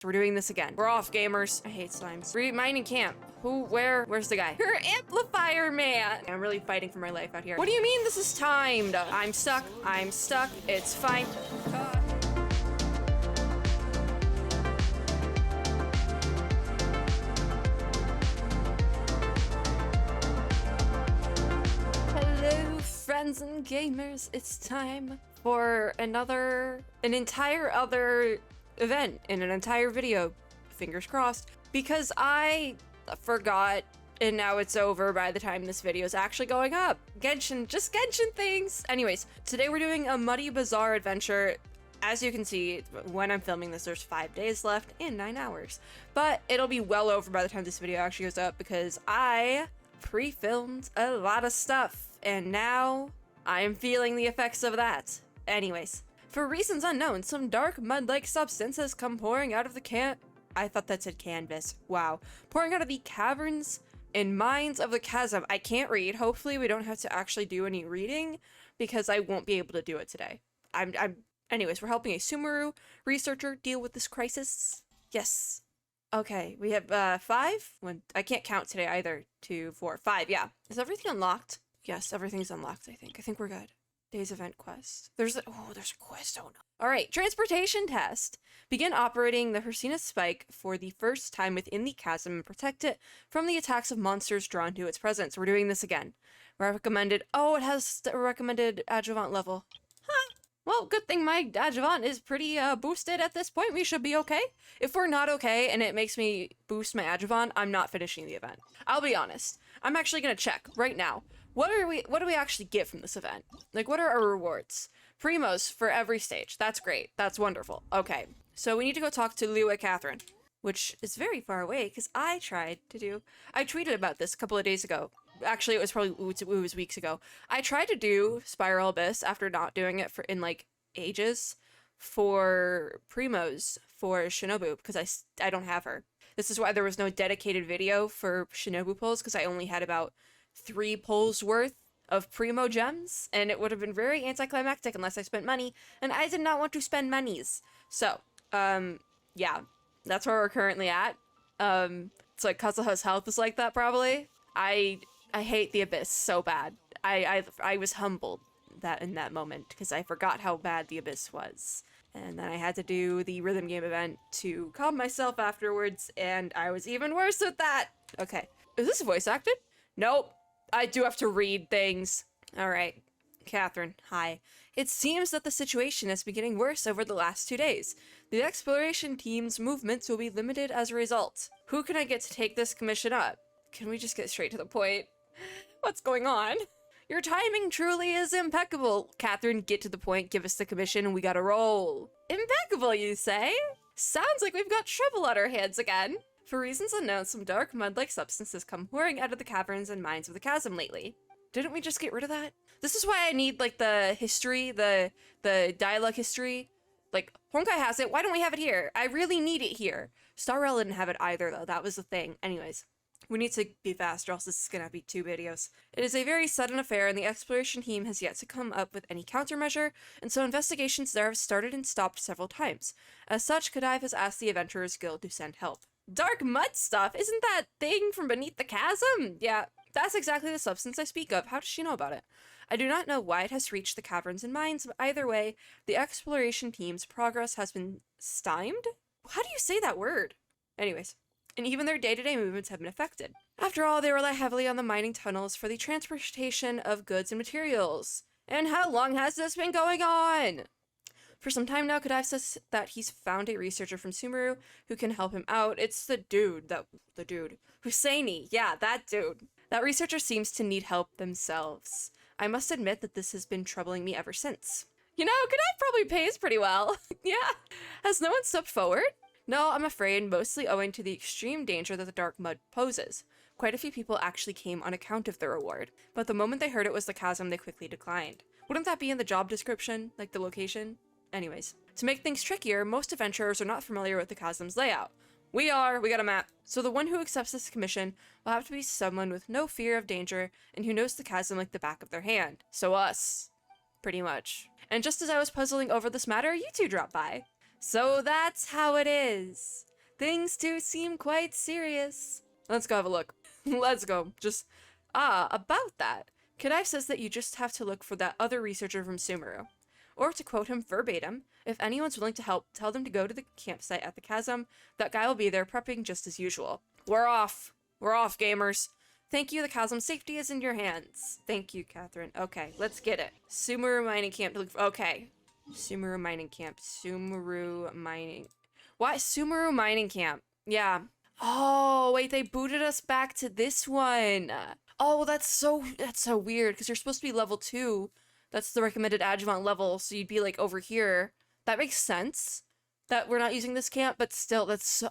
So we're doing this again. We're off, gamers. I hate slimes. Mining camp. Who, where's the guy? You're amplifier man. I'm really fighting for my life out here. What do you mean this is timed? I'm stuck. It's fine. Hello, friends and gamers. It's time for an entire other event in an entire video, fingers crossed, because I forgot and now it's over by the time this video is actually going up. Genshin things. Anyways, today we're doing a Muddy Bazaar adventure. As you can see, when I'm filming this, there's 5 days left in 9 hours, but it'll be well over by the time this video actually goes up because I pre-filmed a lot of stuff and now I'm feeling the effects of that. Anyways, for reasons unknown, some dark mud-like substance has come pouring out of the I thought that said canvas. Wow. Pouring out of the caverns and mines of the chasm. I can't read. Hopefully we don't have to actually do any reading because I won't be able to do it today. Anyways, we're helping a Sumeru researcher deal with this crisis. Yes. Okay, we have 5? I can't count today either. 2, 4, 5, yeah. Is everything unlocked? Yes, everything's unlocked, I think. I think we're good. Day's event quest. There's a quest, oh no. All right, transportation test. Begin operating the Hersina Spike for the first time within the chasm and protect it from the attacks of monsters drawn to its presence. We're doing this again. Recommended, it has a recommended adjuvant level. Huh. Well, good thing my adjuvant is pretty boosted at this point. We should be okay. If we're not okay and it makes me boost my adjuvant, I'm not finishing the event. I'll be honest. I'm actually gonna check right now. What do we actually get from this event? Like, what are our rewards? Primos for every stage. That's great. That's wonderful. Okay, so we need to go talk to Lua Catherine, which is very far away because I tweeted about this a couple of days ago. Actually, it was weeks ago. I tried to do Spiral Abyss after not doing it in like ages for Primos for Shinobu because I don't have her. This is why there was no dedicated video for Shinobu pulls because I only had about 3 pulls worth of Primo gems, and it would have been very anticlimactic unless I spent money, and I did not want to spend monies. So, yeah, that's where we're currently at. It's like Kazuha's health is like that, probably. I hate the Abyss so bad. I was humbled in that moment, because I forgot how bad the Abyss was. And then I had to do the rhythm game event to calm myself afterwards, and I was even worse with that! Okay. Is this voice acted? Nope. I do have to read things. Alright. Catherine, hi. It seems that the situation is getting worse over the last 2 days. The exploration team's movements will be limited as a result. Who can I get to take this commission up? Can we just get straight to the point? What's going on? Your timing truly is impeccable. Catherine, get to the point, give us the commission, and we gotta roll. Impeccable, you say? Sounds like we've got trouble on our hands again. For reasons unknown, some dark mud-like substances come pouring out of the caverns and mines of the chasm lately. Didn't we just get rid of that? This is why I need, like, the history, the dialogue history. Like, Honkai has it, why don't we have it here? I really need it here. Star Rail didn't have it either, though. That was the thing. Anyways, we need to be fast, or else this is gonna be 2 videos. It is a very sudden affair, and the exploration team has yet to come up with any countermeasure, and so investigations there have started and stopped several times. As such, Kadive has asked the Adventurers Guild to send help. Dark mud stuff? Isn't that thing from beneath the chasm? Yeah, that's exactly the substance I speak of. How does she know about it? I do not know why it has reached the caverns and mines, but either way, the exploration team's progress has been stymied? How do you say that word? Anyways, and even their day-to-day movements have been affected. After all, they rely heavily on the mining tunnels for the transportation of goods and materials. And how long has this been going on? For some time now, Kadive says that he's found a researcher from Sumeru who can help him out. It's the dude. Husseini. Yeah, that dude. That researcher seems to need help themselves. I must admit that this has been troubling me ever since. You know, Kadive probably pays pretty well. Yeah. Has no one stepped forward? No, I'm afraid, mostly owing to the extreme danger that the dark mud poses. Quite a few people actually came on account of the reward, but the moment they heard it was the chasm, they quickly declined. Wouldn't that be in the job description, like the location? Anyways, to make things trickier, most adventurers are not familiar with the chasm's layout. We got a map. So the one who accepts this commission will have to be someone with no fear of danger and who knows the chasm like the back of their hand. So us. Pretty much. And just as I was puzzling over this matter, you two dropped by. So that's how it is. Things do seem quite serious. Let's go have a look. Let's go. About that. Kadai says that you just have to look for that other researcher from Sumeru. Or to quote him verbatim, if anyone's willing to help, tell them to go to the campsite at the chasm. That guy will be there prepping just as usual. We're off. We're off, gamers. Thank you, the chasm's safety is in your hands. Thank you, Catherine. Okay, let's get it. Sumeru mining camp to look for, okay. Sumeru mining camp. Sumeru mining. Why? Sumeru mining camp. Yeah. Oh, wait, they booted us back to this one. Oh, that's so weird, because you're supposed to be level 2. That's the recommended adjuvant level, so you'd be like over here. That makes sense that we're not using this camp, but still, that's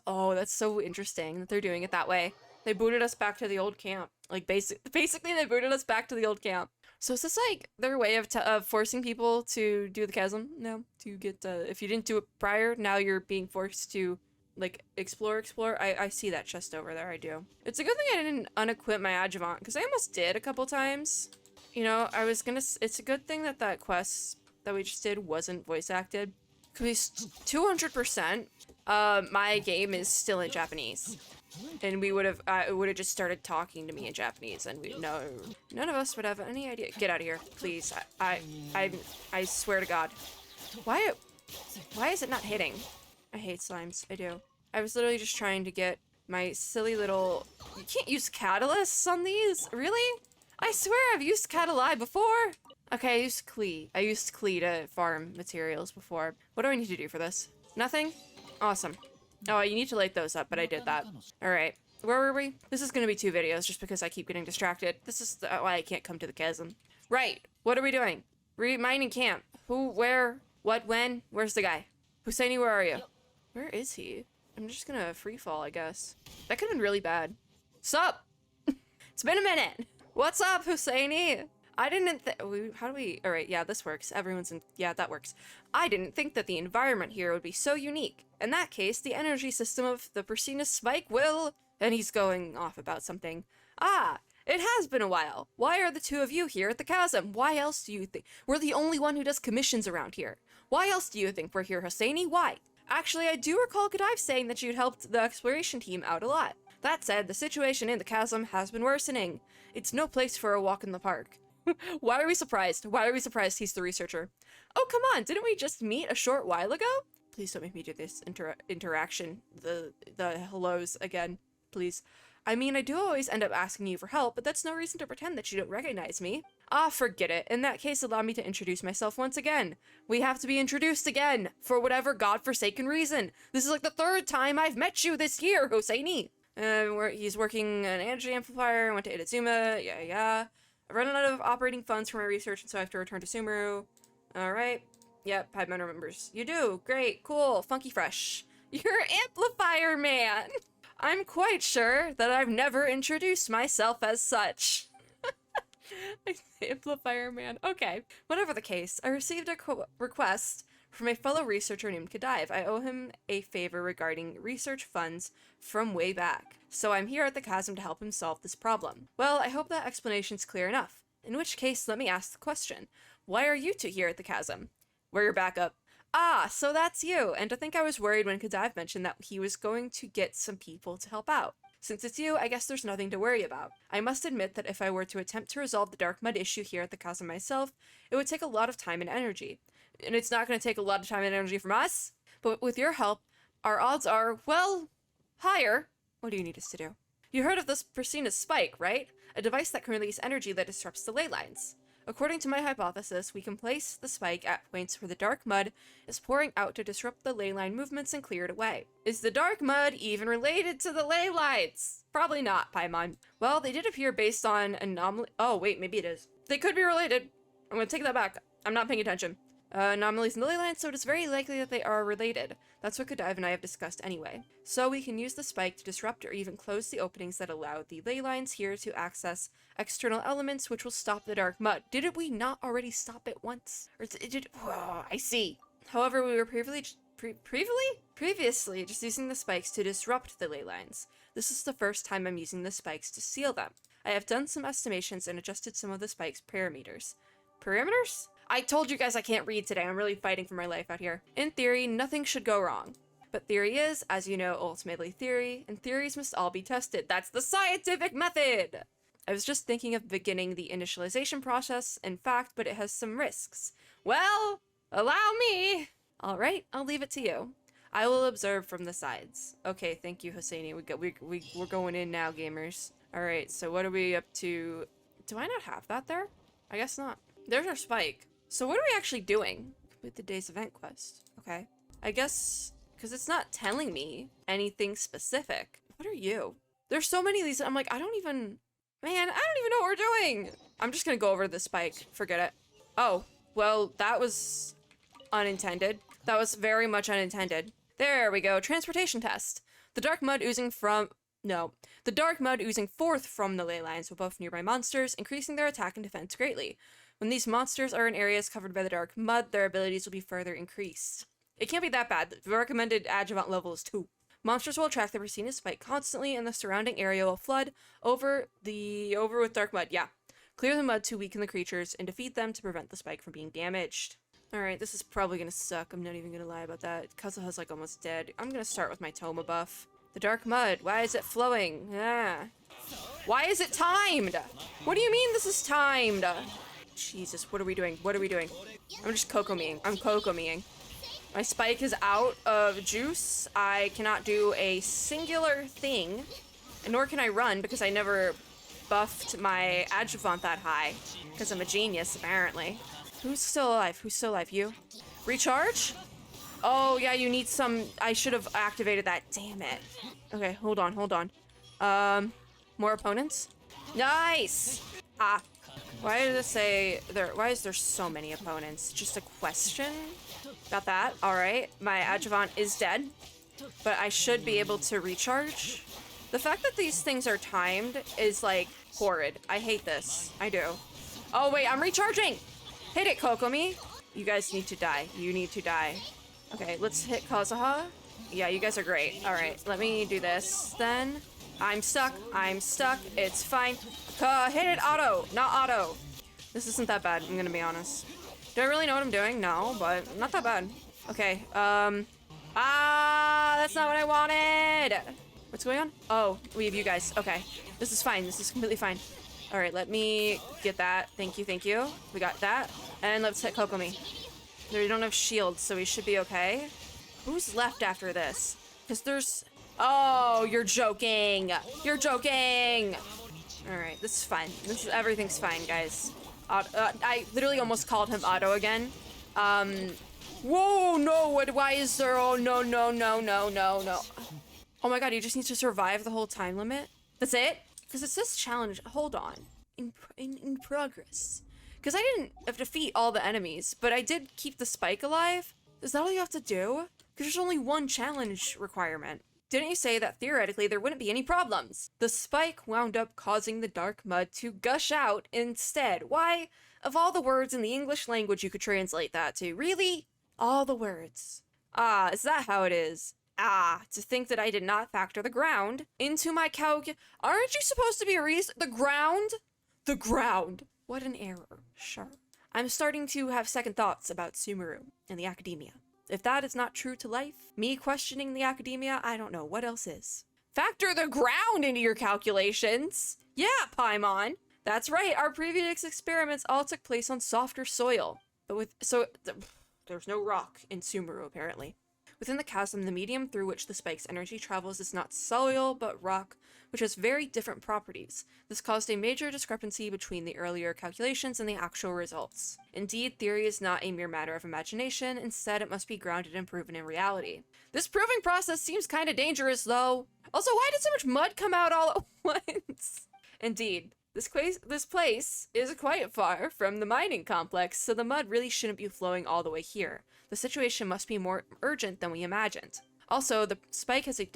so interesting that they're doing it that way. They booted us back to the old camp. Like, basically, they booted us back to the old camp. So is this, like, their way of forcing people to do the chasm? No? To get, if you didn't do it prior, now you're being forced to, like, explore. I see that chest over there, I do. It's a good thing I didn't unequip my adjuvant, because I almost did a couple times. You know, it's a good thing that that quest that we just did wasn't voice acted. Because 200%, my game is still in Japanese. And it would have just started talking to me in Japanese, and none of us would have any idea. Get out of here, please. I swear to God. Why is it not hitting? I hate slimes, I do. I was literally just trying to get my silly little, you can't use catalysts on these? Really? I swear I've used Cataly before. Okay, I used Klee to farm materials before. What do I need to do for this? Nothing? Awesome. Oh, you need to light those up, but I did that. Alright, where were we? This is gonna be 2 videos just because I keep getting distracted. This is why I can't come to the chasm. Right, what are we doing? Mining camp. Who, where, what, when? Where's the guy? Husseini, where are you? Where is he? I'm just gonna free fall, I guess. That could've been really bad. Sup? It's been a minute. What's up, Husseini? I didn't alright, yeah, this works. Yeah, that works. I didn't think that the environment here would be so unique. In that case, the energy system of the Persina spike will... And he's going off about something. Ah, it has been a while. Why are the 2 of you here at the chasm? Why else do you think... We're the only one who does commissions around here. Why else do you think we're here, Hosseini? Why? Actually, I do recall Godive saying that you'd helped the exploration team out a lot. That said, the situation in the chasm has been worsening. It's no place for a walk in the park. Why are we surprised? Why are we surprised he's the researcher? Oh, come on, didn't we just meet a short while ago? Please don't make me do this interaction, the hellos again, please. I mean, I do always end up asking you for help, but that's no reason to pretend that you don't recognize me. Ah, forget it. In that case, allow me to introduce myself once again. We have to be introduced again, for whatever godforsaken reason. This is like the 3rd time I've met you this year, Hosseini. He's working an energy amplifier, went to Itazuma, yeah. I've run out of operating funds for my research, and so I have to return to Sumeru. Alright. Yep, Padman remembers. You do. Great. Cool. Funky fresh. You're amplifier man! I'm quite sure that I've never introduced myself as such. Amplifier man. Okay. Whatever the case, I received a request from a fellow researcher named Kadive. I owe him a favor regarding research funds from way back. So I'm here at the chasm to help him solve this problem. Well, I hope that explanation's clear enough. In which case, let me ask the question. Why are you 2 here at the chasm? We're your backup. Ah, so that's you. And to think I was worried when Kadive mentioned that he was going to get some people to help out. Since it's you, I guess there's nothing to worry about. I must admit that if I were to attempt to resolve the dark mud issue here at the chasm myself, it would take a lot of time and energy. And it's not going to take a lot of time and energy from us. But with your help, our odds are, well, higher. What do you need us to do? You heard of this Persina spike, right? A device that can release energy that disrupts the ley lines. According to my hypothesis, we can place the spike at points where the dark mud is pouring out to disrupt the ley line movements and clear it away. Is the dark mud even related to the ley lines? Probably not, Paimon. Well, they did appear based on anomaly. Oh, wait, maybe it is. They could be related. I'm gonna take that back. I'm not paying attention. Anomalies in the ley lines, so it is very likely that they are related. That's what Godive and I have discussed anyway. So we can use the spike to disrupt or even close the openings that allow the ley lines here to access external elements, which will stop the dark mud. Didn't we not already stop it once? Or oh, I see. However, we were previously just using the spikes to disrupt the ley lines. This is the first time I'm using the spikes to seal them. I have done some estimations and adjusted some of the spikes' parameters. Parameters? I told you guys I can't read today. I'm really fighting for my life out here. In theory, nothing should go wrong. But theory is, as you know, ultimately theory, and theories must all be tested. That's the scientific method! I was just thinking of beginning the initialization process, in fact, but it has some risks. Well, allow me! Alright, I'll leave it to you. I will observe from the sides. Okay, thank you, Hosseini. We're going in now, gamers. Alright, so what are we up to? Do I not have that there? I guess not. There's our spike. So what are we actually doing? Complete the day's event quest. Okay. I guess, because it's not telling me anything specific. What are you? There's so many of these, I'm like, I don't even know what we're doing! I'm just gonna go over the spike. Forget it. Oh, well, that was unintended. That was very much unintended. There we go. Transportation test. The dark mud oozing forth from the ley lines will buff nearby monsters, increasing their attack and defense greatly. When these monsters are in areas covered by the dark mud, their abilities will be further increased. It can't be that bad. The recommended adjuvant level is 2. Monsters will attract the Racina's spike constantly, and the surrounding area will flood over with dark mud. Yeah. Clear the mud to weaken the creatures and defeat them to prevent the spike from being damaged. Alright, this is probably gonna suck. I'm not even gonna lie about that. Kazuha's like almost dead. I'm gonna start with my Toma buff. The dark mud. Why is it flowing? Ah. Why is it timed? What do you mean this is timed? Jesus, what are we doing? What are we doing? I'm just Kokomiing. I'm Kokomiing. My spike is out of juice. I cannot do a singular thing, and nor can I run because I never buffed my adjuvant that high. Because I'm a genius, apparently. Who's still alive? Who's still alive? You? Recharge? Oh, yeah, you need some... I should have activated that. Damn it. Okay, hold on, hold on. More opponents? Nice! Ah. Why does it say there... Why is there so many opponents? Just a question? Got that. Alright. My adjuvant is dead. But I should be able to recharge. The fact that these things are timed is, like, horrid. I hate this. I do. Oh, wait, I'm recharging! Hit it, Kokomi! You guys need to die. You need to die. Okay, let's hit Kazuha. Yeah, you guys are great. Alright, let me do this, then. I'm stuck. I'm stuck. It's fine. Hit it, auto! Not auto. This isn't that bad, I'm gonna be honest. Do I really know what I'm doing? No, but not that bad. Okay, that's not what I wanted! What's going on? Oh, we have you guys. Okay. This is fine. This is completely fine. Alright, let me get that. Thank you, thank you. We got that. And let's hit Kokomi. We don't have shields, so we should be okay. Who's left after this? Because there's... Oh, you're joking! You're joking! Alright, this is fine. Everything's fine, guys. I literally almost called him Otto again. Whoa, no, why is there... Oh, no, no, no, no, no, no. Oh my god, you just need to survive the whole time limit? That's it? Because it says challenge... Hold on. In progress. Because I didn't have to defeat all the enemies, but I did keep the spike alive. Is that all you have to do? Because there's only one challenge requirement. Didn't you say that theoretically there wouldn't be any problems? The spike wound up causing the dark mud to gush out instead. Why? Of all the words in the English language you could translate that to. Really? All the words. Ah, is that how it is? Ah, to think that I did not factor the ground into my Aren't you supposed to be a reason? The ground? The ground. What an error. Sure. I'm starting to have second thoughts about Sumeru and the academia. If that is not true to life, me questioning the academia, I don't know what else is. Factor the ground into your calculations! Yeah, Paimon! That's right, our previous experiments all took place on softer soil. But there's no rock in Sumeru, apparently. Within the chasm, the medium through which the spike's energy travels is not soil, but rock, which has very different properties. This caused a major discrepancy between the earlier calculations and the actual results. Indeed, theory is not a mere matter of imagination, instead it must be grounded and proven in reality. This proving process seems kinda dangerous, though. Also, why did so much mud come out all at once? Indeed. This place is quite far from the mining complex, so the mud really shouldn't be flowing all the way here. The situation must be more urgent than we imagined. Also, the spike has a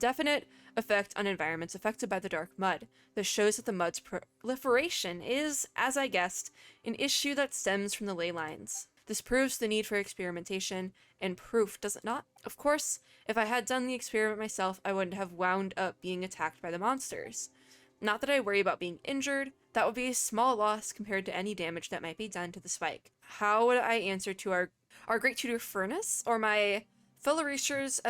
definite effect on environments affected by the dark mud. This shows that the mud's proliferation is, as I guessed, an issue that stems from the ley lines. This proves the need for experimentation and proof, does it not? Of course, if I had done the experiment myself, I wouldn't have wound up being attacked by the monsters. Not that I worry about being injured, that would be a small loss compared to any damage that might be done to the spike. How would I answer to our great tutor Furnace, or my Fellow researchers,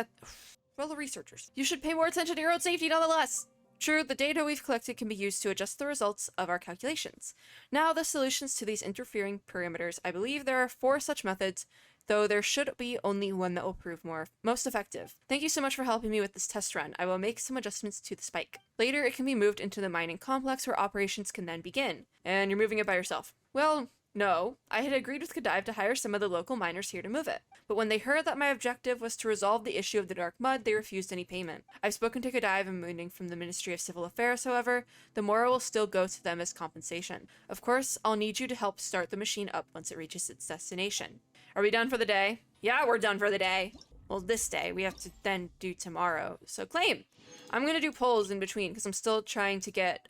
you should pay more attention to your own safety nonetheless. True, the data we've collected can be used to adjust the results of our calculations. Now, the solutions to these interfering parameters. I believe there are 4 such methods, though there should be only one that will prove most effective. Thank you so much for helping me with this test run. I will make some adjustments to the spike. Later, it can be moved into the mining complex where operations can then begin. And you're moving it by yourself. Well, no, I had agreed with Godive to hire some of the local miners here to move it. But when they heard that my objective was to resolve the issue of the dark mud, they refused any payment. I've spoken to Godive and moving from the Ministry of Civil Affairs, however, the Mora will still go to them as compensation. Of course, I'll need you to help start the machine up once it reaches its destination. Are we done for the day? Yeah, we're done for the day. Well, this day. We have to then do tomorrow. So claim. I'm gonna do polls in between because I'm still trying to get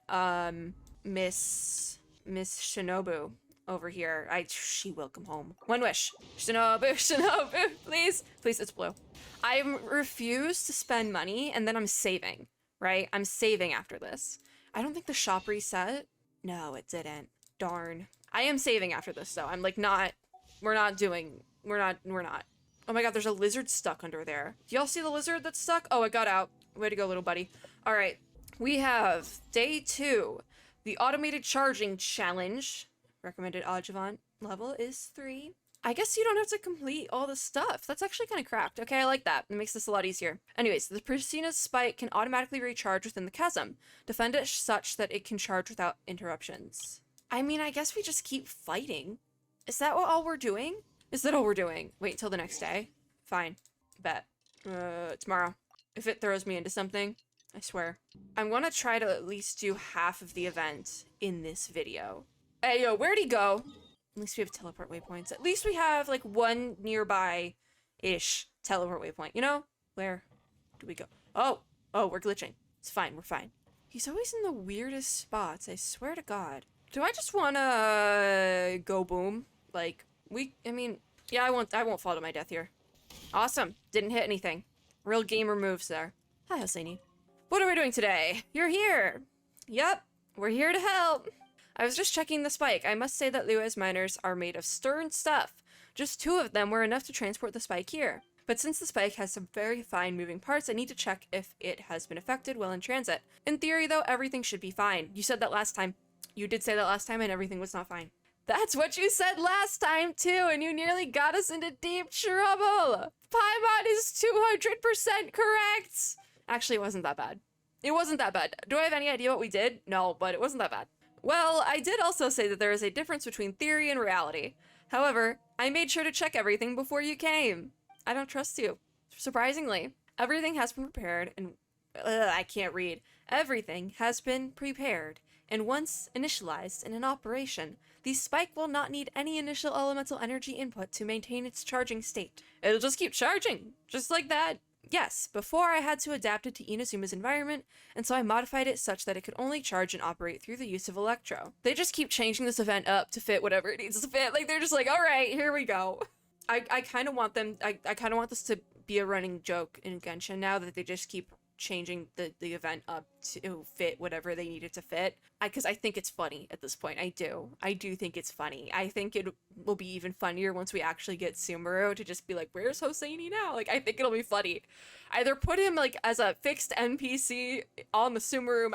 Miss Shinobu over here. She will come home. One wish. Shinobu, please. Please, it's blue. I refuse to spend money and then I'm saving, right? I'm saving after this. I don't think the shop reset. No, it didn't. Darn. I am saving after this though. I'm like we're not. Oh my god, there's a lizard stuck under there. Do y'all see the lizard that's stuck? Oh, it got out. Way to go, little buddy. All right. We have day 2, the automated charging challenge. Recommended adjuvant level is 3. I guess you don't have to complete all the stuff. That's actually kind of cracked. Okay, I like that. It makes this a lot easier. Anyways, the Priscina's spike can automatically recharge within the chasm. Defend it such that it can charge without interruptions. I mean, I guess we just keep fighting. Is that all we're doing? Is that all we're doing? Wait till the next day. Fine. Bet. Tomorrow. If it throws me into something, I swear. I'm gonna try to at least do half of the event in this video. Hey, yo, where'd he go? At least we have teleport waypoints. At least we have, like, one nearby-ish teleport waypoint. You know? Where do we go? Oh, we're glitching. It's fine, we're fine. He's always in the weirdest spots, I swear to God. Do I just wanna go boom? Like, yeah, I won't fall to my death here. Awesome. Didn't hit anything. Real gamer moves there. Hi, Hosseini. What are we doing today? You're here. Yep, we're here to help. I was just checking the spike. I must say that Lua's miners are made of stern stuff. Just 2 of them were enough to transport the spike here. But since the spike has some very fine moving parts, I need to check if it has been affected while in transit. In theory, though, everything should be fine. You said that last time. You did say that last time and everything was not fine. That's what you said last time, too, and you nearly got us into deep trouble. Paimon is 200% correct. Actually, it wasn't that bad. It wasn't that bad. Do I have any idea what we did? No, but it wasn't that bad. Well, I did also say that there is a difference between theory and reality. However, I made sure to check everything before you came. I don't trust you. Surprisingly, everything has been prepared and... I can't read. Everything has been prepared, and once initialized and in operation, the spike will not need any initial elemental energy input to maintain its charging state. It'll just keep charging, just like that. Yes, before I had to adapt it to Inazuma's environment, and so I modified it such that it could only charge and operate through the use of Electro. They just keep changing this event up to fit whatever it needs to fit. Like, they're just like, all right, here we go. I kind of want them, I kind of want this to be a running joke in Genshin now that they just keep changing the event up to fit whatever they need it to fit. Because I think it's funny at this point. I do think it's funny. I think it will be even funnier once we actually get Sumeru to just be like, where's Hosseini now? Like, I think it'll be funny. Either put him like as a fixed NPC on the Sumeru.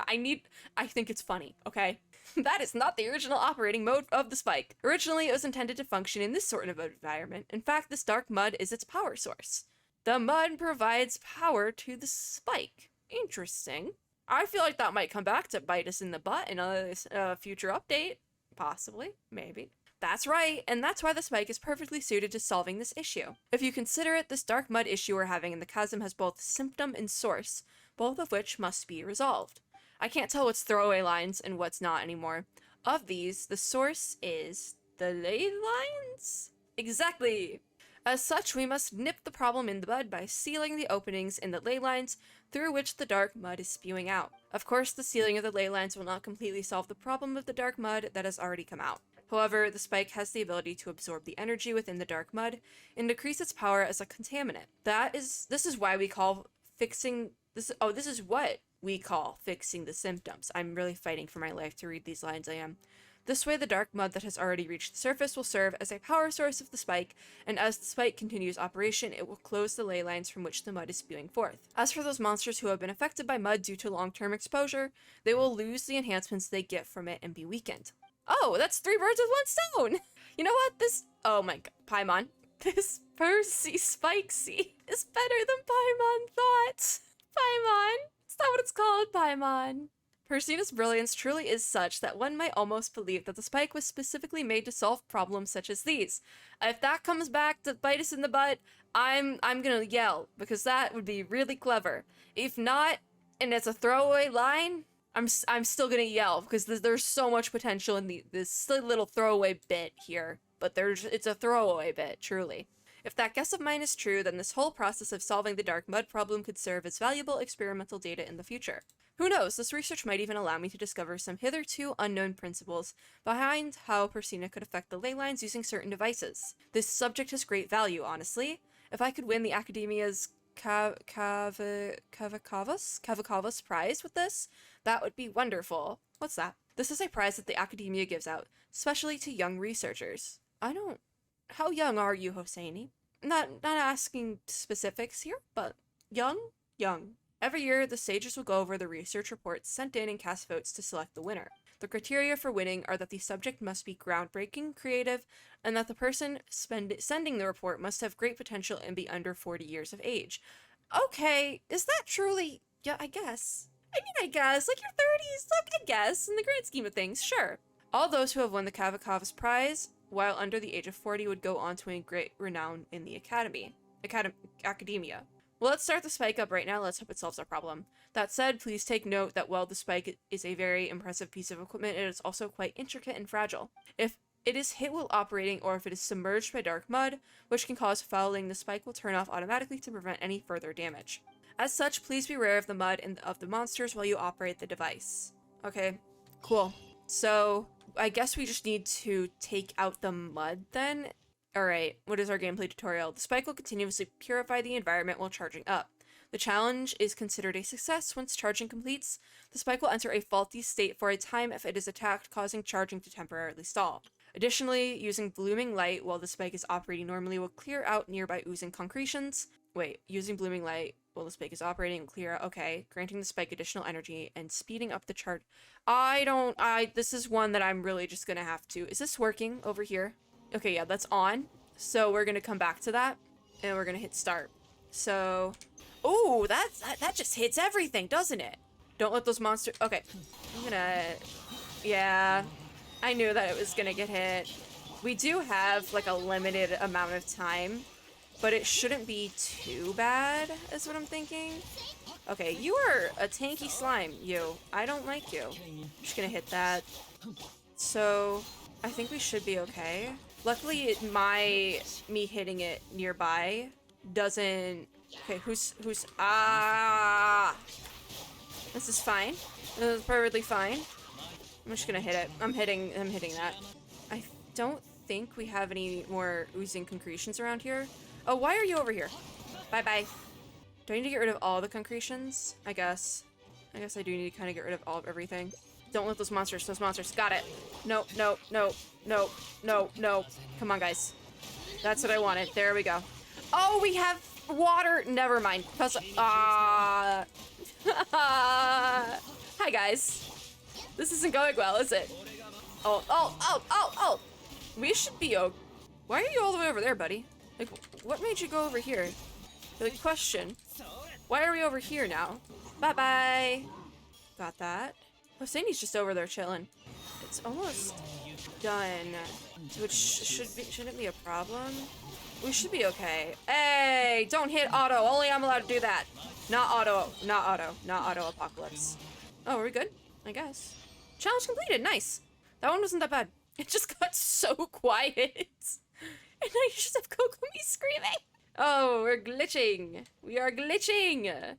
I think it's funny, okay? That is not the original operating mode of the spike. Originally, it was intended to function in this sort of environment. In fact, this dark mud is its power source. The mud provides power to the spike. Interesting. I feel like that might come back to bite us in the butt in a future update. Possibly. Maybe. That's right, and that's why the spike is perfectly suited to solving this issue. If you consider it, this dark mud issue we're having in the chasm has both symptom and source, both of which must be resolved. I can't tell what's throwaway lines and what's not anymore. Of these, the source is the ley lines? Exactly! As such, we must nip the problem in the bud by sealing the openings in the ley lines through which the dark mud is spewing out. Of course, the sealing of the ley lines will not completely solve the problem of the dark mud that has already come out. However, the spike has the ability to absorb the energy within the dark mud and decrease its power as a contaminant. This is why we call fixing this. Oh, this is what we call fixing the symptoms. I'm really fighting for my life to read these lines. I am. This way, the dark mud that has already reached the surface will serve as a power source of the spike, and as the spike continues operation, it will close the ley lines from which the mud is spewing forth. As for those monsters who have been affected by mud due to long-term exposure, they will lose the enhancements they get from it and be weakened. Oh, that's 3 birds with 1 stone! You know what? Oh my god, Paimon. This Percy Spikesy is better than Paimon thought! Paimon! It's not what it's called, Paimon! Persina's brilliance truly is such that one might almost believe that the spike was specifically made to solve problems such as these. If that comes back to bite us in the butt, I'm gonna yell, because that would be really clever. If not, and it's a throwaway line, I'm still gonna yell, because there's so much potential in this silly little throwaway bit here. But it's a throwaway bit, truly. If that guess of mine is true, then this whole process of solving the dark mud problem could serve as valuable experimental data in the future. Who knows, this research might even allow me to discover some hitherto unknown principles behind how Persina could affect the ley lines using certain devices. This subject has great value, honestly. If I could win the Academia's Cavacavas prize with this, that would be wonderful. What's that? This is a prize that the Academia gives out, especially to young researchers. How young are you, Hosseini? Not asking specifics here, but young? Young. Every year, the sages will go over the research reports sent in and cast votes to select the winner. The criteria for winning are that the subject must be groundbreaking, creative, and that the person sending the report must have great potential and be under 40 years of age. Okay, is that truly... Yeah, I guess. I guess. Like, your 30s, look, I guess, in the grand scheme of things, sure. All those who have won the Cavacavas prize, while under the age of 40, would go on to a great renown in the academia. Well, let's start the spike up right now. Let's hope it solves our problem. That said, please take note that while the spike is a very impressive piece of equipment, it is also quite intricate and fragile. If it is hit while operating, or if it is submerged by dark mud, which can cause fouling, the spike will turn off automatically to prevent any further damage. As such, please beware of the mud and of the monsters while you operate the device. Okay, cool. So, I guess we just need to take out the mud then? Alright, what is our gameplay tutorial? The spike will continuously purify the environment while charging up. The challenge is considered a success. Once charging completes, the spike will enter a faulty state for a time if it is attacked, causing charging to temporarily stall. Additionally, using blooming light while the spike is operating normally will clear out nearby oozing concretions. Wait, using blooming light while the spike is operating will clear out, okay, granting the spike additional energy and speeding up the charge. This is one that I'm really just gonna have to. Is this working over here? Okay, yeah, that's on. So we're gonna come back to that, and we're gonna hit start. So, oh, that just hits everything, doesn't it? Don't let those monsters. Okay, I'm gonna. Yeah, I knew that it was gonna get hit. We do have like a limited amount of time, but it shouldn't be too bad, is what I'm thinking. Okay, you are a tanky slime, you. I don't like you. I'm just gonna hit that. So, I think we should be okay. Luckily, me hitting it nearby doesn't... Okay, who's... Ah! This is fine. This is perfectly fine. I'm just gonna hit it. I'm hitting that. I don't think we have any more oozing concretions around here. Oh, why are you over here? Bye-bye. Do I need to get rid of all the concretions? I guess I do need to kind of get rid of all of everything. Don't let those monsters, got it. No. Come on, guys. That's what I wanted. There we go. Oh, we have water. Never mind. Hi, guys. This isn't going well, is it? Oh. We should be okay. Why are you all the way over there, buddy? Like, what made you go over here? Like, question. Why are we over here now? Bye-bye. Got that. Hosseini's just over there chilling. It's almost done, which shouldn't be a problem. We should be okay. Hey, don't hit auto. Only I'm allowed to do that. Not auto apocalypse. Oh, are we good? I guess. Challenge completed. Nice. That one wasn't that bad. It just got so quiet. And I just have Kokumi screaming. Oh, we're glitching. We are glitching.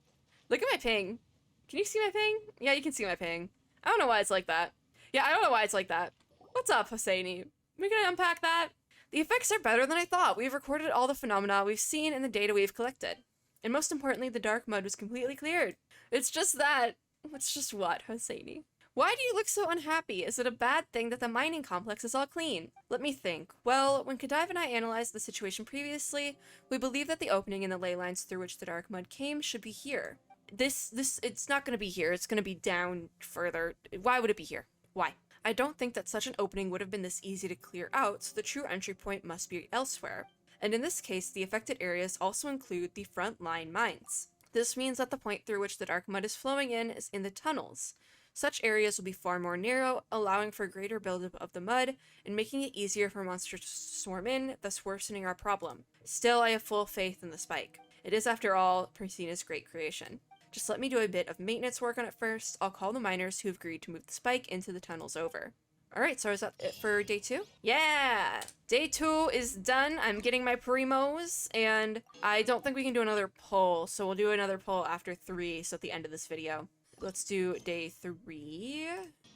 Look at my ping. Can you see my ping? Yeah, you can see my ping. I don't know why it's like that. Yeah, I don't know why it's like that. What's up, Hosseini? We gonna unpack that? The effects are better than I thought. We've recorded all the phenomena we've seen and the data we've collected. And most importantly, the dark mud was completely cleared. It's just that. It's just what, Hosseini? Why do you look so unhappy? Is it a bad thing that the mining complex is all clean? Let me think. Well, when Kadive and I analyzed the situation previously, we believe that the opening in the ley lines through which the dark mud came should be here. It's not going to be here. It's going to be down further. Why would it be here? Why? I don't think that such an opening would have been this easy to clear out, so the true entry point must be elsewhere. And in this case, the affected areas also include the front line mines. This means that the point through which the dark mud is flowing in is in the tunnels. Such areas will be far more narrow, allowing for greater buildup of the mud and making it easier for monsters to swarm in, thus worsening our problem. Still, I have full faith in the spike. It is, after all, Priscina's great creation. Just let me do a bit of maintenance work on it first. I'll call the miners who have agreed to move the spike into the tunnels over. Alright, so is that it for day 2? Yeah! Day 2 is done. I'm getting my primos, and I don't think we can do another poll, so we'll do another poll after 3, so at the end of this video. Let's do day 3.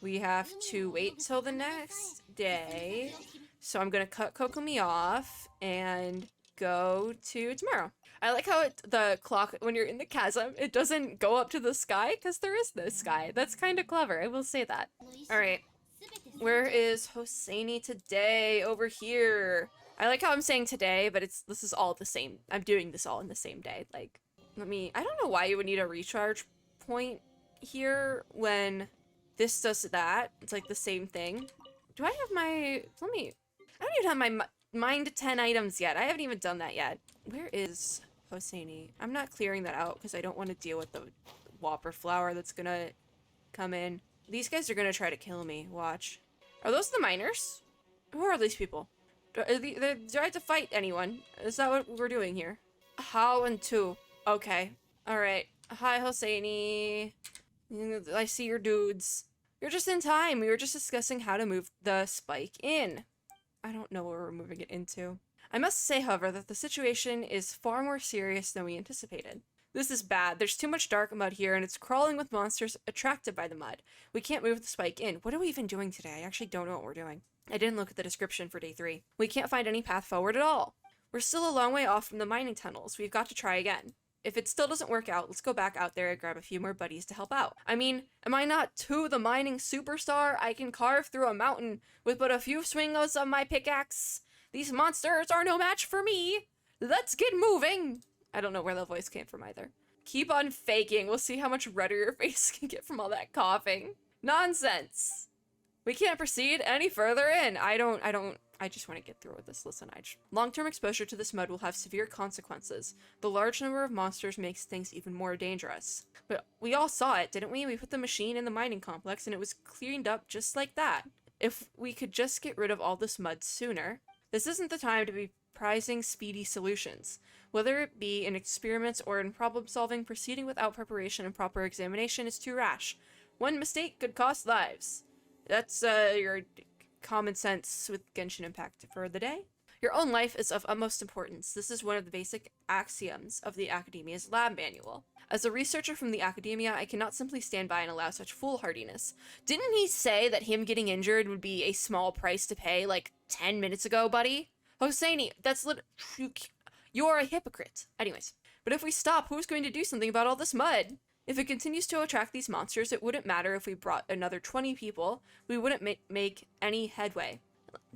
We have to wait till the next day, so I'm gonna cut Kokomi off and go to tomorrow. I like how the clock, when you're in the chasm, it doesn't go up to the sky, because there is no sky. That's kind of clever, I will say that. Alright. Where is Hosseini today? Over here. I like how I'm saying today, but this is all the same. I'm doing this all in the same day. Like, I don't know why you would need a recharge point here when this does that. It's like the same thing. Do I have my... I don't even have my mined 10 items yet. I haven't even done that yet. Where is Hosseini? I'm not clearing that out because I don't want to deal with the Whopper flower that's gonna come in. These guys are gonna try to kill me. Watch. Are those the miners? Who are these people? Do I have to fight anyone? Is that what we're doing here? How and two. Okay. Alright. Hi, Hosseini. I see your dudes. You're just in time. We were just discussing how to move the spike in. I don't know where we're moving it into. I must say, however, that the situation is far more serious than we anticipated. This is bad. There's too much dark mud here, and it's crawling with monsters attracted by the mud. We can't move the spike in. What are we even doing today? I actually don't know what we're doing. I didn't look at the description for day 3. We can't find any path forward at all. We're still a long way off from the mining tunnels. We've got to try again. If it still doesn't work out, let's go back out there and grab a few more buddies to help out. I mean, am I not the mining superstar? I can carve through a mountain with but a few swings of my pickaxe. These monsters are no match for me. Let's get moving. I don't know where that voice came from either. Keep on faking. We'll see how much redder your face can get from all that coughing. Nonsense. We can't proceed any further in. I just want to get through with this. Listen, long-term exposure to this mud will have severe consequences. The large number of monsters makes things even more dangerous. But we all saw it, didn't we? We put the machine in the mining complex and it was cleaned up just like that. If we could just get rid of all this mud sooner. This isn't the time to be prizing speedy solutions. Whether it be in experiments or in problem solving, proceeding without preparation and proper examination is too rash. One mistake could cost lives. That's your common sense with Genshin Impact for the day. Your own life is of utmost importance. This is one of the basic axioms of the Academia's lab manual. As a researcher from the Academia, I cannot simply stand by and allow such foolhardiness. Didn't he say that him getting injured would be a small price to pay like 10 minutes ago, buddy? Hosseini, you're a hypocrite. Anyways, but if we stop, who's going to do something about all this mud? If it continues to attract these monsters, it wouldn't matter if we brought another 20 people. We wouldn't make any headway.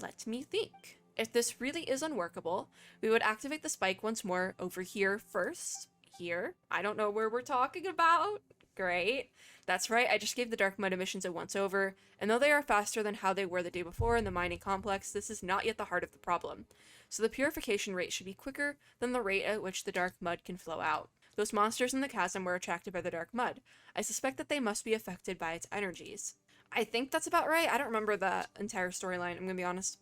Let me think. If this really is unworkable, we would activate the spike once more over here first. Here. I don't know where we're talking about. Great. That's right, I just gave the dark mud emissions a once over, and though they are faster than how they were the day before in the mining complex, this is not yet the heart of the problem. So the purification rate should be quicker than the rate at which the dark mud can flow out. Those monsters in the chasm were attracted by the dark mud. I suspect that they must be affected by its energies. I think that's about right. I don't remember the entire storyline, I'm gonna be honest.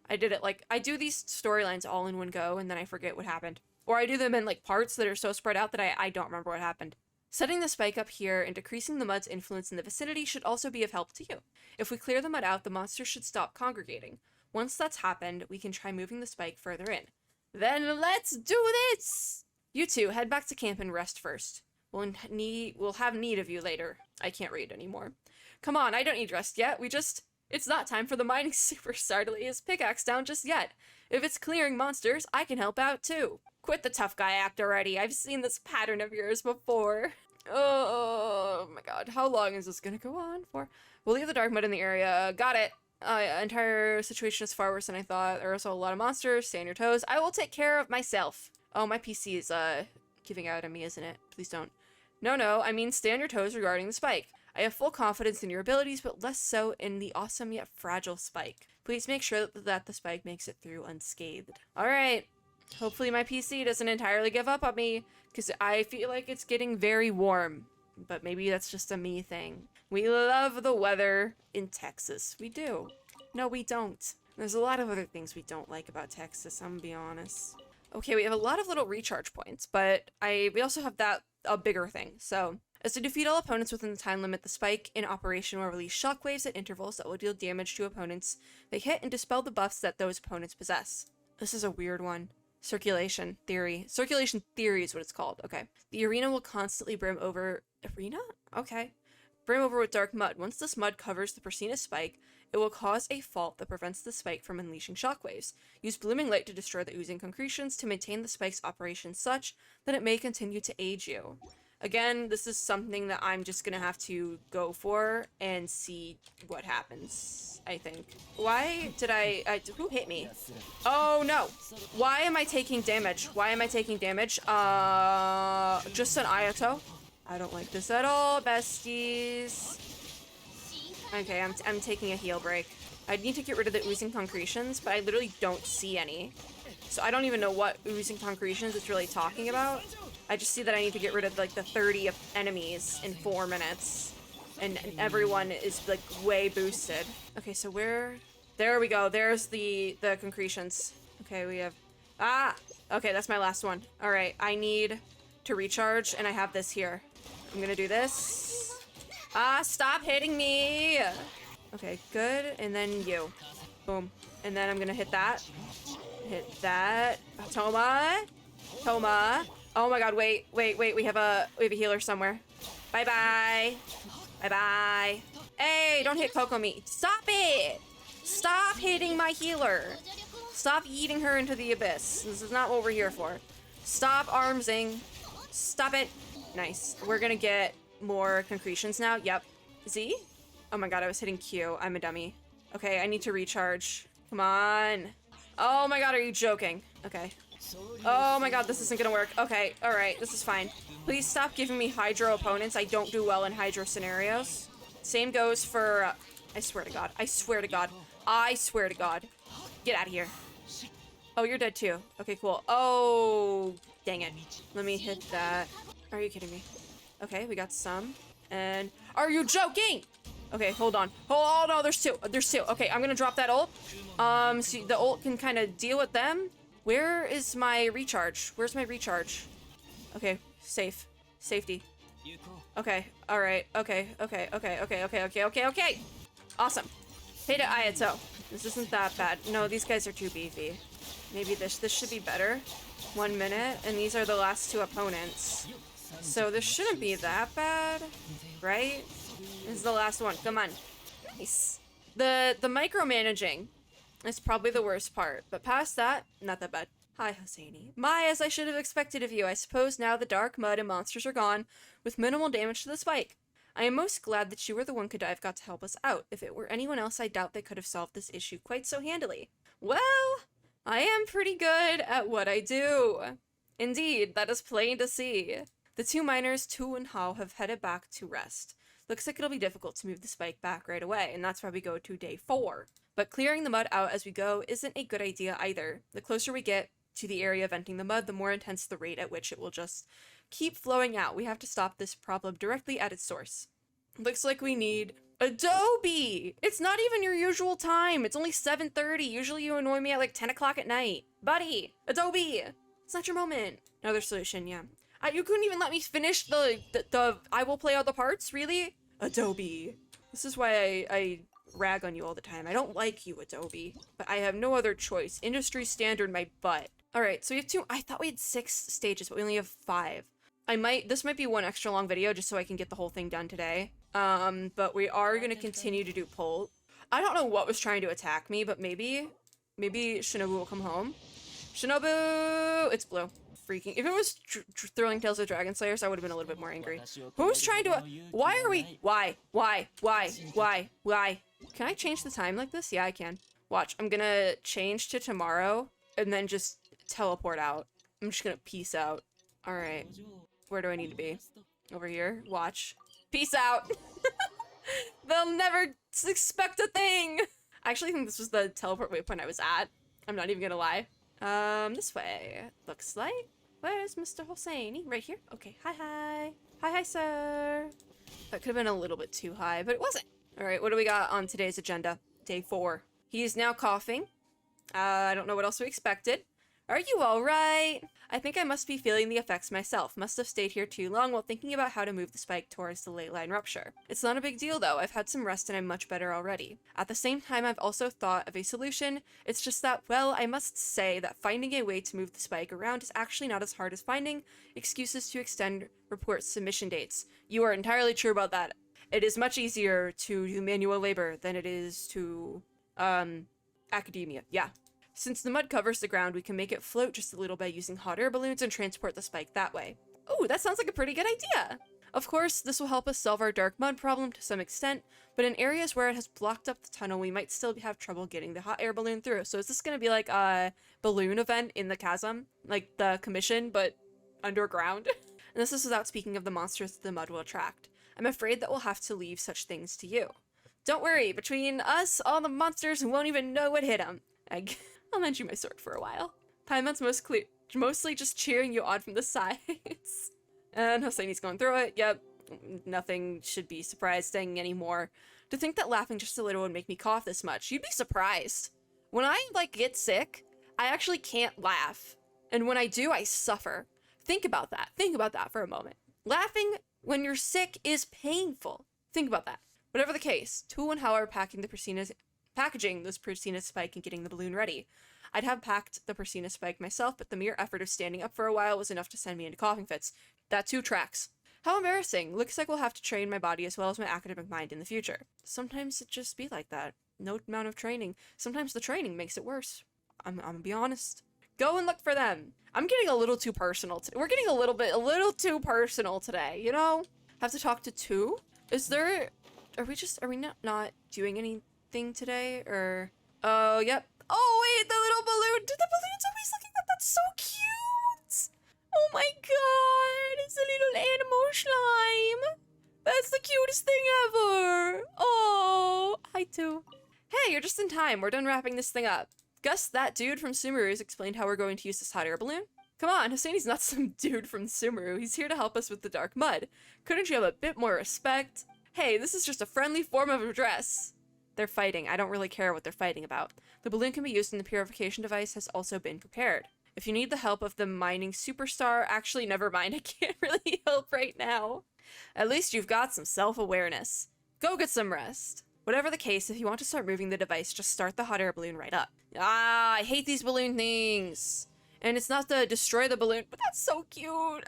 I do these storylines all in one go, and then I forget what happened. Or I do them in, parts that are so spread out that I don't remember what happened. Setting the spike up here and decreasing the mud's influence in the vicinity should also be of help to you. If we clear the mud out, the monsters should stop congregating. Once that's happened, we can try moving the spike further in. Then let's do this! You two, head back to camp and rest first. We'll have need of you later. I can't read anymore. Come on, I don't need rest yet. It's not time for the mining superstar to lay his pickaxe down just yet. If it's clearing monsters, I can help out too. Quit the tough guy act already. I've seen this pattern of yours before. Oh my god. god, how long is this gonna go on for? We'll leave the dark mud in the area. Got it. Entire situation is far worse than I thought. There are also a lot of monsters. Stay on your toes. I will take care of myself. Oh, my PC is, giving out on me, isn't it? Please don't. No, I mean stay on your toes regarding the spike. I have full confidence in your abilities, but less so in the awesome yet fragile spike. Please make sure that the spike makes it through unscathed. Alright. Hopefully my PC doesn't entirely give up on me, because I feel like it's getting very warm. But maybe that's just a me thing. We love the weather in Texas. We do. No, we don't. There's a lot of other things we don't like about Texas, I'm gonna be honest. Okay, we have a lot of little recharge points, but we also have a bigger thing. So, as to defeat all opponents within the time limit, the spike in operation will release shockwaves at intervals that will deal damage to opponents they hit and dispel the buffs that those opponents possess. This is a weird one. Circulation theory. Circulation theory is what it's called. Okay. The arena will constantly brim over... Arena? Okay. Brim over with dark mud. Once this mud covers the Persina spike, it will cause a fault that prevents the spike from unleashing shockwaves. Use blooming light to destroy the oozing concretions to maintain the spike's operation such that it may continue to aid you. Again, this is something that I'm just gonna have to go for and see what happens, I think. Why did who hit me? Oh no! Why am I taking damage? Why am I taking damage? Just an Ayato? I don't like this at all, besties. Okay, I'm taking a heal break. I need to get rid of the oozing concretions, but I literally don't see any. So I don't even know what oozing concretions it's really talking about. I just see that I need to get rid of like the 30 enemies in 4 minutes. And everyone is like way boosted. Okay, so there we go. There's the concretions. Okay, we have, okay, that's my last one. All right, I need to recharge and I have this here. I'm gonna do this. Stop hitting me. Okay, good. And then you. Boom. And then I'm gonna hit that. Hit that. Toma. Oh my god, wait. We have a healer somewhere. Bye-bye. Bye-bye. Hey, don't hit Coco Meat. Stop it! Stop hitting my healer. Stop eating her into the abyss. This is not what we're here for. Stop armsing. Stop it. Nice. We're gonna get more concretions now. Yep. Z? Oh my god, I was hitting Q. I'm a dummy. Okay, I need to recharge. Come on. Oh my god, are you joking? Okay. Oh my god, this isn't gonna work. Okay, alright, this is fine. Please stop giving me Hydro opponents. I don't do well in Hydro scenarios. Same goes for... I swear to god. I swear to god. I swear to god. Get out of here. Oh, you're dead too. Okay, cool. Oh, dang it. Let me hit that. Are you kidding me? Okay, we got some. And... Are you joking? Okay, hold on. Oh, no, there's two. There's two. Okay, I'm gonna drop that ult. So the ult can kind of deal with them. Where is my recharge? Where's my recharge? Okay, safe. Safety. Okay, alright. Okay. Awesome. Hey to Ayato. This isn't that bad. No, these guys are too beefy. Maybe this should be better. 1 minute, and these are the last two opponents. So this shouldn't be that bad, right? This is the last one. Come on. Nice. The micromanaging is probably the worst part, but past that, not that bad. Hi, Hosseini. My, as I should have expected of you. I suppose now the dark mud and monsters are gone, with minimal damage to the spike. I am most glad that you or the Wonkadive got to help us out. If it were anyone else, I doubt they could have solved this issue quite so handily. Well, I am pretty good at what I do. Indeed, that is plain to see. The two miners, Tu and Hao, have headed back to rest. Looks like it'll be difficult to move the spike back right away, and that's why we go to day 4. But clearing the mud out as we go isn't a good idea either. The closer we get to the area venting the mud, the more intense the rate at which it will just keep flowing out. We have to stop this problem directly at its source. Looks like we need Adobe! It's not even your usual time. It's only 7:30. Usually you annoy me at like 10 o'clock at night. Buddy! Adobe! It's not your moment. Another solution, yeah. You couldn't even let me finish the I will play all the parts? Really? Adobe. This is why I rag on you all the time. I don't like you, Adobe. But I have no other choice. Industry standard my butt. Alright, so we have I thought we had 6 stages, but we only have 5. This might be one extra long video just so I can get the whole thing done today. But we are gonna continue to do pull. I don't know what was trying to attack me, but maybe Shinobu will come home. Shinobu! It's blue. freaking... If it was Thrilling Tales of Dragon Slayers, I would have been a little bit more angry. Who's trying to... Why are we... Why? Can I change the time like this? Yeah, I can. Watch, I'm gonna change to tomorrow and then just teleport out. I'm just gonna peace out. Alright. Where do I need to be? Over here. Watch. Peace out! They'll never expect a thing! I actually think this was the teleport waypoint I was at. I'm not even gonna lie. This way. Looks like. Where's Mr. Hosseini? Right here? Okay, hi. Hi, sir. That could have been a little bit too high, but it wasn't. Alright, what do we got on today's agenda? Day 4. He is now coughing. I don't know what else we expected. Are you alright? I think I must be feeling the effects myself. Must have stayed here too long while thinking about how to move the spike towards the ley line rupture. It's not a big deal though. I've had some rest and I'm much better already. At the same time, I've also thought of a solution. It's just that, well, I must say that finding a way to move the spike around is actually not as hard as finding excuses to extend report submission dates. You are entirely true about that. It is much easier to do manual labor than it is to, academia. Yeah. Since the mud covers the ground, we can make it float just a little by using hot air balloons and transport the spike that way. Ooh, that sounds like a pretty good idea! Of course, this will help us solve our dark mud problem to some extent, but in areas where it has blocked up the tunnel, we might still have trouble getting the hot air balloon through. So is this gonna be like a balloon event in the chasm? Like the commission, but underground? And this is without speaking of the monsters the mud will attract. I'm afraid that we'll have to leave such things to you. Don't worry, between us, all the monsters won't even know what hit them. I'll lend you my sword for a while. Paimon's mostly just cheering you on from the sides. And Hosseini's going through it. Yep, nothing should be surprising anymore. To think that laughing just a little would make me cough this much. You'd be surprised. When I, get sick, I actually can't laugh. And when I do, I suffer. Think about that. Think about that for a moment. Laughing when you're sick is painful. Think about that. Whatever the case, Tu and Hao are packaging this Persina spike and getting the balloon ready. I'd have packed the Persina spike myself, but the mere effort of standing up for a while was enough to send me into coughing fits. That 2 tracks. How embarrassing. Looks like we'll have to train my body as well as my academic mind in the future. Sometimes it just be like that. No amount of training. Sometimes the training makes it worse. I'm gonna be honest. Go and look for them. I'm getting a little too personal. We're getting a little too personal today, you know? Have to talk to Tu? Are we not doing anything today, or... Oh, yep. Oh, wait, the little balloon. Did the balloon's always looking at that? So cute. Oh my god, it's a little animal slime. That's the cutest thing ever. Oh, hi, Tu. Hey, you're just in time. We're done wrapping this thing up. Gus, that dude from Sumeru's explained how we're going to use this hot air balloon. Come on, Hosseini's not some dude from Sumeru. He's here to help us with the dark mud. Couldn't you have a bit more respect? Hey, this is just a friendly form of address. They're fighting. I don't really care what they're fighting about. The balloon can be used and the purification device has also been prepared. If you need the help of the mining superstar, actually, never mind. I can't really help right now. At least you've got some self-awareness. Go get some rest. Whatever the case, if you want to start moving the device, just start the hot air balloon right up. Ah, I hate these balloon things. And it's not to destroy the balloon, but that's so cute.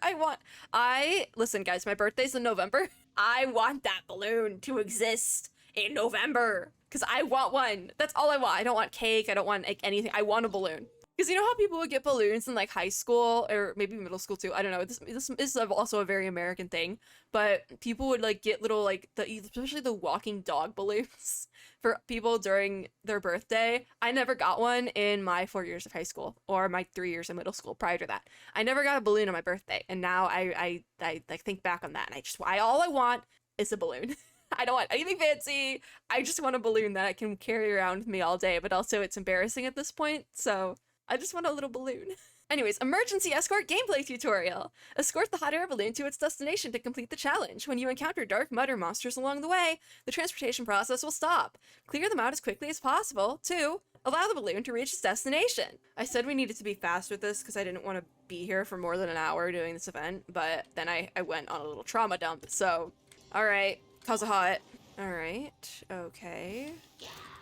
Listen guys, my birthday's in November. I want that balloon to exist in November. Because I want one. That's all I want. I don't want cake. I don't want anything. I want a balloon. Because you know how people would get balloons in high school or maybe middle school too. I don't know. This is also a very American thing. But people would get little especially the walking dog balloons for people during their birthday. I never got one in my 4 years of high school or my 3 years of middle school prior to that. I never got a balloon on my birthday. And now I think back on that and all I want is a balloon. I don't want anything fancy. I just want a balloon that I can carry around with me all day, but also it's embarrassing at this point, so I just want a little balloon. Anyways, emergency escort gameplay tutorial. Escort the hot air balloon to its destination to complete the challenge. When you encounter dark mud or monsters along the way, the transportation process will stop. Clear them out as quickly as possible. 2. Allow the balloon to reach its destination. I said we needed to be fast with this because I didn't want to be here for more than an hour doing this event, but then I went on a little trauma dump, so... Alright. Cause a hot. Alright. Okay.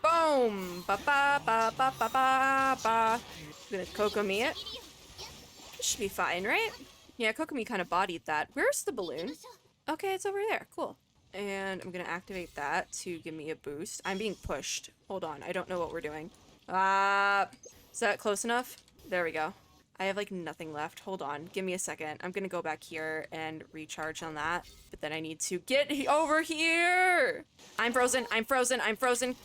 Boom! Ba ba ba ba ba ba ba. I'm gonna Kokomi it. This should be fine, right? Yeah, Kokomi kind of bodied that. Where's the balloon? Okay, it's over there. Cool. And I'm gonna activate that to give me a boost. I'm being pushed. Hold on. I don't know what we're doing. Is that close enough? There we go. I have like nothing left. Hold on, give me a second. I'm gonna go back here and recharge on that. But then I need to get over here. I'm frozen, I'm frozen, I'm frozen.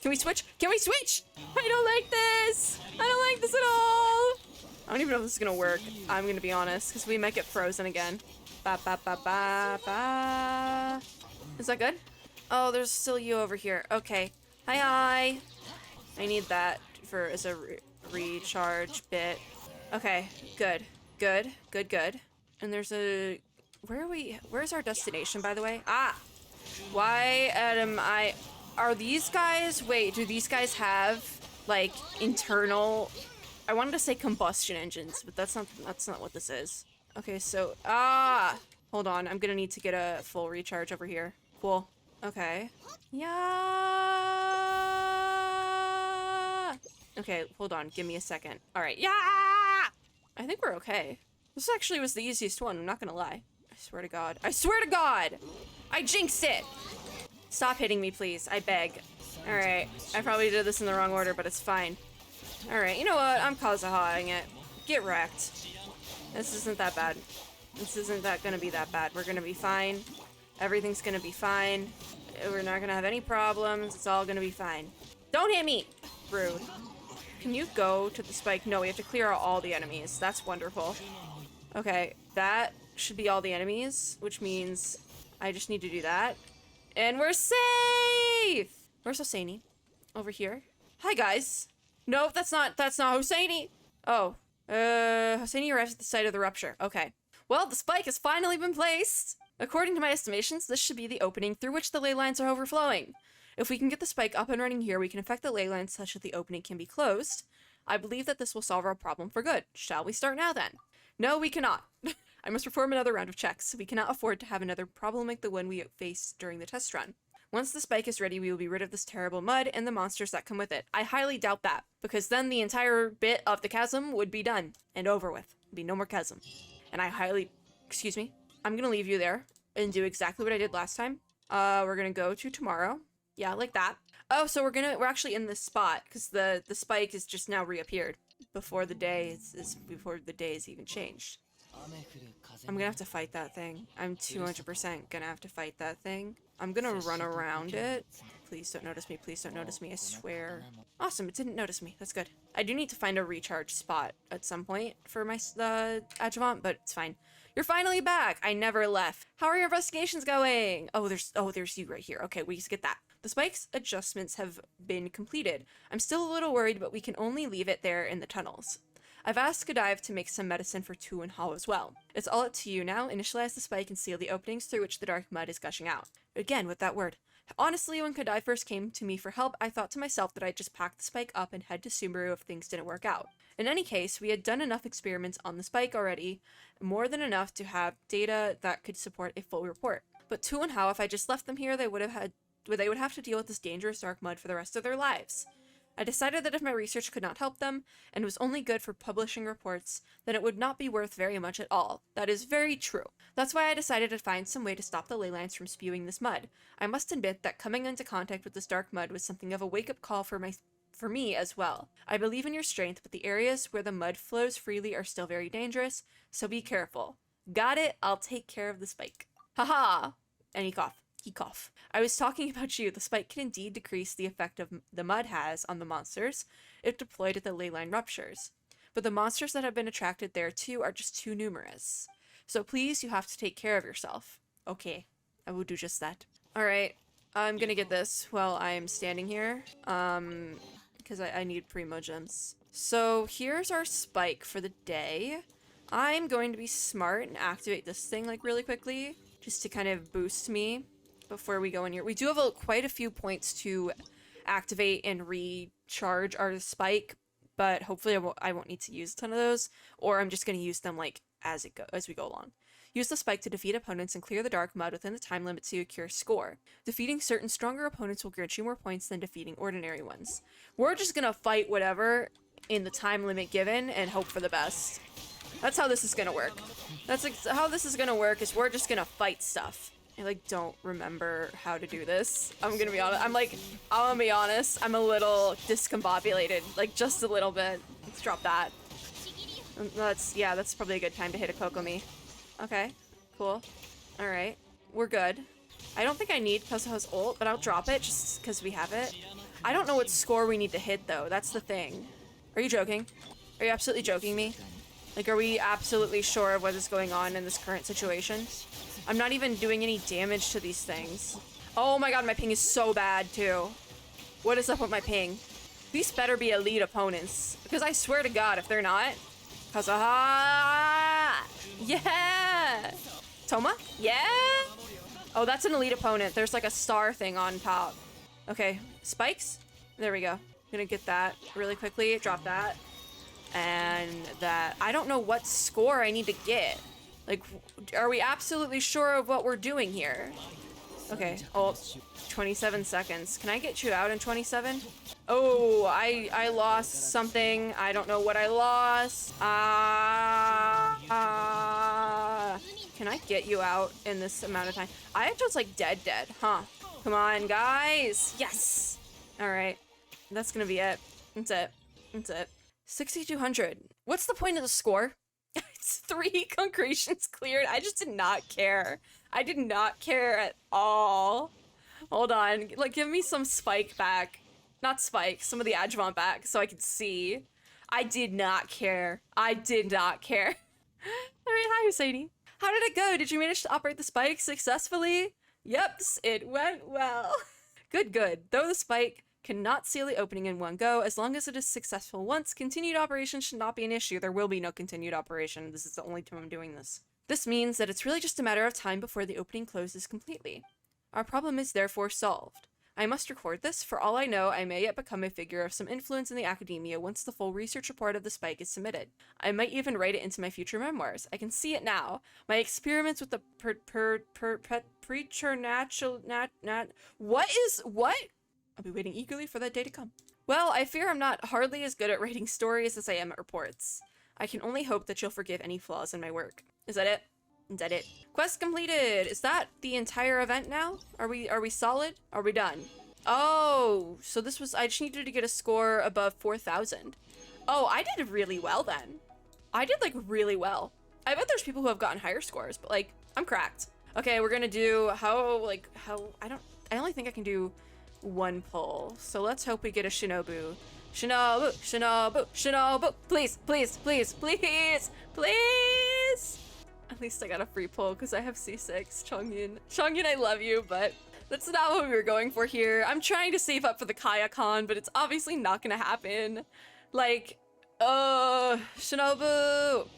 Can we switch? Can we switch? I don't like this. I don't like this at all. I don't even know if this is gonna work. I'm gonna be honest, because we might get frozen again. Ba ba ba ba ba. Is that good? Oh, there's still you over here. Okay. Hi. I need that for as a recharge bit. Okay. Good. Good. Good. Good. And there's a. Where are we? Where's our destination, by the way? Ah. Why am I? Are these guys? Wait. Do these guys have like internal? I wanted to say combustion engines, but that's not what this is. Okay. So hold on. I'm gonna need to get a full recharge over here. Cool. Okay. Yeah. Okay, hold on. Give me a second. All right. Yeah. I think we're okay. This actually was the easiest one. I'm not gonna lie. I swear to God. I swear to God. I jinxed it. Stop hitting me, please. I beg. All right. I probably did this in the wrong order, but it's fine. All right. You know what? I'm Kazuha-ing it. Get wrecked. This isn't that bad. This isn't gonna be that bad. We're gonna be fine. Everything's gonna be fine. We're not gonna have any problems. It's all gonna be fine. Don't hit me! Rude. Can you go to the spike? No, we have to clear out all the enemies. That's wonderful. Okay, that should be all the enemies, which means I just need to do that. And we're safe! Where's Hosseini? Over here. Hi, guys. No, that's not Hosseini. Oh. Hosseini arrives at the site of the rupture. Okay. Well, the spike has finally been placed! According to my estimations, this should be the opening through which the ley lines are overflowing. If we can get the spike up and running here, we can affect the ley lines such that the opening can be closed. I believe that this will solve our problem for good. Shall we start now, then? No, we cannot. I must perform another round of checks. We cannot afford to have another problem like the one we faced during the test run. Once the spike is ready, we will be rid of this terrible mud and the monsters that come with it. I highly doubt that, because then the entire bit of the chasm would be done and over with. There'd be no more chasm. And I highly... Excuse me? I'm gonna leave you there and do exactly what I did last time. We're gonna go to tomorrow. Yeah, like that. Oh, so we're actually in this spot because the spike is just now reappeared before the day before the day is even changed. I'm gonna have to fight that thing. I'm 200% gonna have to fight that thing. I'm gonna run around it. Please don't notice me. Please don't notice me. I swear. Awesome, it didn't notice me. That's good. I do need to find a recharge spot at some point for my adjuvant, but it's fine. You're finally back! I never left. How are your investigations going? Oh, there's you right here. Okay, we just get that. The spike's adjustments have been completed. I'm still a little worried, but we can only leave it there in the tunnels. I've asked Godive to make some medicine for Tu and Hao as well. It's all up to you now. Initialize the spike and seal the openings through which the dark mud is gushing out. Again, with that word. Honestly, when Godive first came to me for help, I thought to myself that I'd just pack the spike up and head to Sumeru if things didn't work out. In any case, we had done enough experiments on the spike already, more than enough to have data that could support a full report. But Tu and Hao, if I just left them here, they would have to deal with this dangerous dark mud for the rest of their lives. I decided that if my research could not help them, and was only good for publishing reports, then it would not be worth very much at all. That is very true. That's why I decided to find some way to stop the ley lines from spewing this mud. I must admit that coming into contact with this dark mud was something of a wake-up call for me as well. I believe in your strength, but the areas where the mud flows freely are still very dangerous, so be careful. Got it? I'll take care of the spike. Haha! And he coughed. I was talking about you. The spike can indeed decrease the effect of the mud has on the monsters if deployed at the ley line ruptures. But the monsters that have been attracted there too are just too numerous. So please, you have to take care of yourself. Okay, I will do just that. Alright, I'm gonna get this while I'm standing here, because I need primo gems. So here's our spike for the day. I'm going to be smart and activate this thing like really quickly, just to kind of boost me before we go in here. We do have quite a few points to activate and recharge our spike, but hopefully I won't need to use a ton of those, or I'm just going to use them like as we go along. Use the spike to defeat opponents and clear the dark mud within the time limit to secure score. Defeating certain stronger opponents will grant you more points than defeating ordinary ones. We're just going to fight whatever in the time limit given and hope for the best. That's how this is going to work. That's how this is going to work, is we're just going to fight stuff. I don't remember how to do this. I'm gonna be honest. I'm gonna be honest. I'm a little discombobulated, just a little bit. Let's drop that. That's probably a good time to hit a Kokomi. Okay, cool. Alright, we're good. I don't think I need Kazuha's ult, but I'll drop it just because we have it. I don't know what score we need to hit, though. That's the thing. Are you joking? Are you absolutely joking me? Like, are we absolutely sure of what is going on in this current situation? I'm not even doing any damage to these things. Oh my god, my ping is so bad, too. What is up with my ping? These better be elite opponents. Because I swear to god, if they're not... Kazuha! Yeah! Toma? Yeah! Oh, that's an elite opponent. There's like a star thing on top. Okay, spikes? There we go. Gonna get that really quickly. Drop that. And that. I don't know what score I need to get. Like, are we absolutely sure of what we're doing here? Okay, ult. 27 seconds. Can I get you out in 27? Oh, I lost something. I don't know what I lost. Can I get you out in this amount of time? I just like dead, huh? Come on, guys. Yes. All right. That's gonna be it. That's it. That's it. 6,200. What's the point of the score? It's 3 concretions cleared. I just did not care. I did not care at all. Hold on. Like, give me some spike back. Not spike. Some of the adjuvant back so I can see. I did not care. I did not care. All right, hi, Sadie. How did it go? Did you manage to operate the spike successfully? Yeps, it went well. Good, good. Though the spike cannot seal the opening in one go, as long as it is successful once, continued operation should not be an issue. There will be no continued operation. This is the only time I'm doing this. This means that it's really just a matter of time before the opening closes completely. Our problem is therefore solved. I must record this. For all I know, I may yet become a figure of some influence in the academia once the full research report of the spike is submitted. I might even write it into my future memoirs. I can see it now. My experiments with the preternatural what? I'll be waiting eagerly for that day to come. Well, I fear I'm not hardly as good at writing stories as I am at reports. I can only hope that you'll forgive any flaws in my work. Is that it? Is that it? Quest completed! Is that the entire event now? Are we solid? Are we done? Oh, so this was, I just needed to get a score above 4,000. Oh, I did really well then. I did like really well. I bet there's people who have gotten higher scores, but like, I'm cracked. Okay, we're gonna do I only think I can do 1 pull. So let's hope we get a Shinobu. Shinobu, Shinobu, Shinobu, please, please, please, please, please. At least I got a free pull because I have C6. Chongyun. Chongyun, I love you, but that's not what we were going for here. I'm trying to save up for the Kayakan, but it's obviously not gonna happen. Like, Shinobu,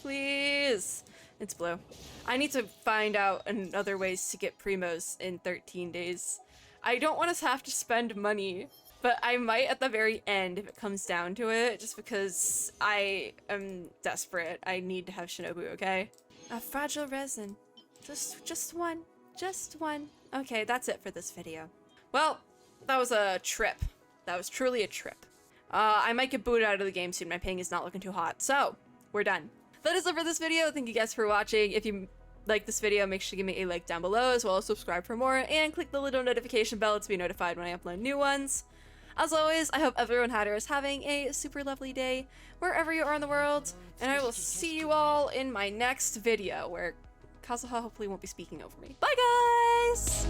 please. It's blue. I need to find out other ways to get primos in 13 days. I don't want to have to spend money, but I might at the very end if it comes down to it, just because I am desperate. I need to have Shinobu, okay? A fragile resin. Just one. Just one. Okay, that's it for this video. Well, that was a trip. That was truly a trip. I might get booted out of the game soon. My ping is not looking too hot. So, we're done. That is it for this video. Thank you guys for watching. If you like this video, make sure to give me a like down below, as well as subscribe for more, and click the little notification bell to be notified when I upload new ones. As always, I hope everyone out there is having a super lovely day wherever you are in the world, and I will see you all in my next video, where Kazuha hopefully won't be speaking over me. Bye, guys!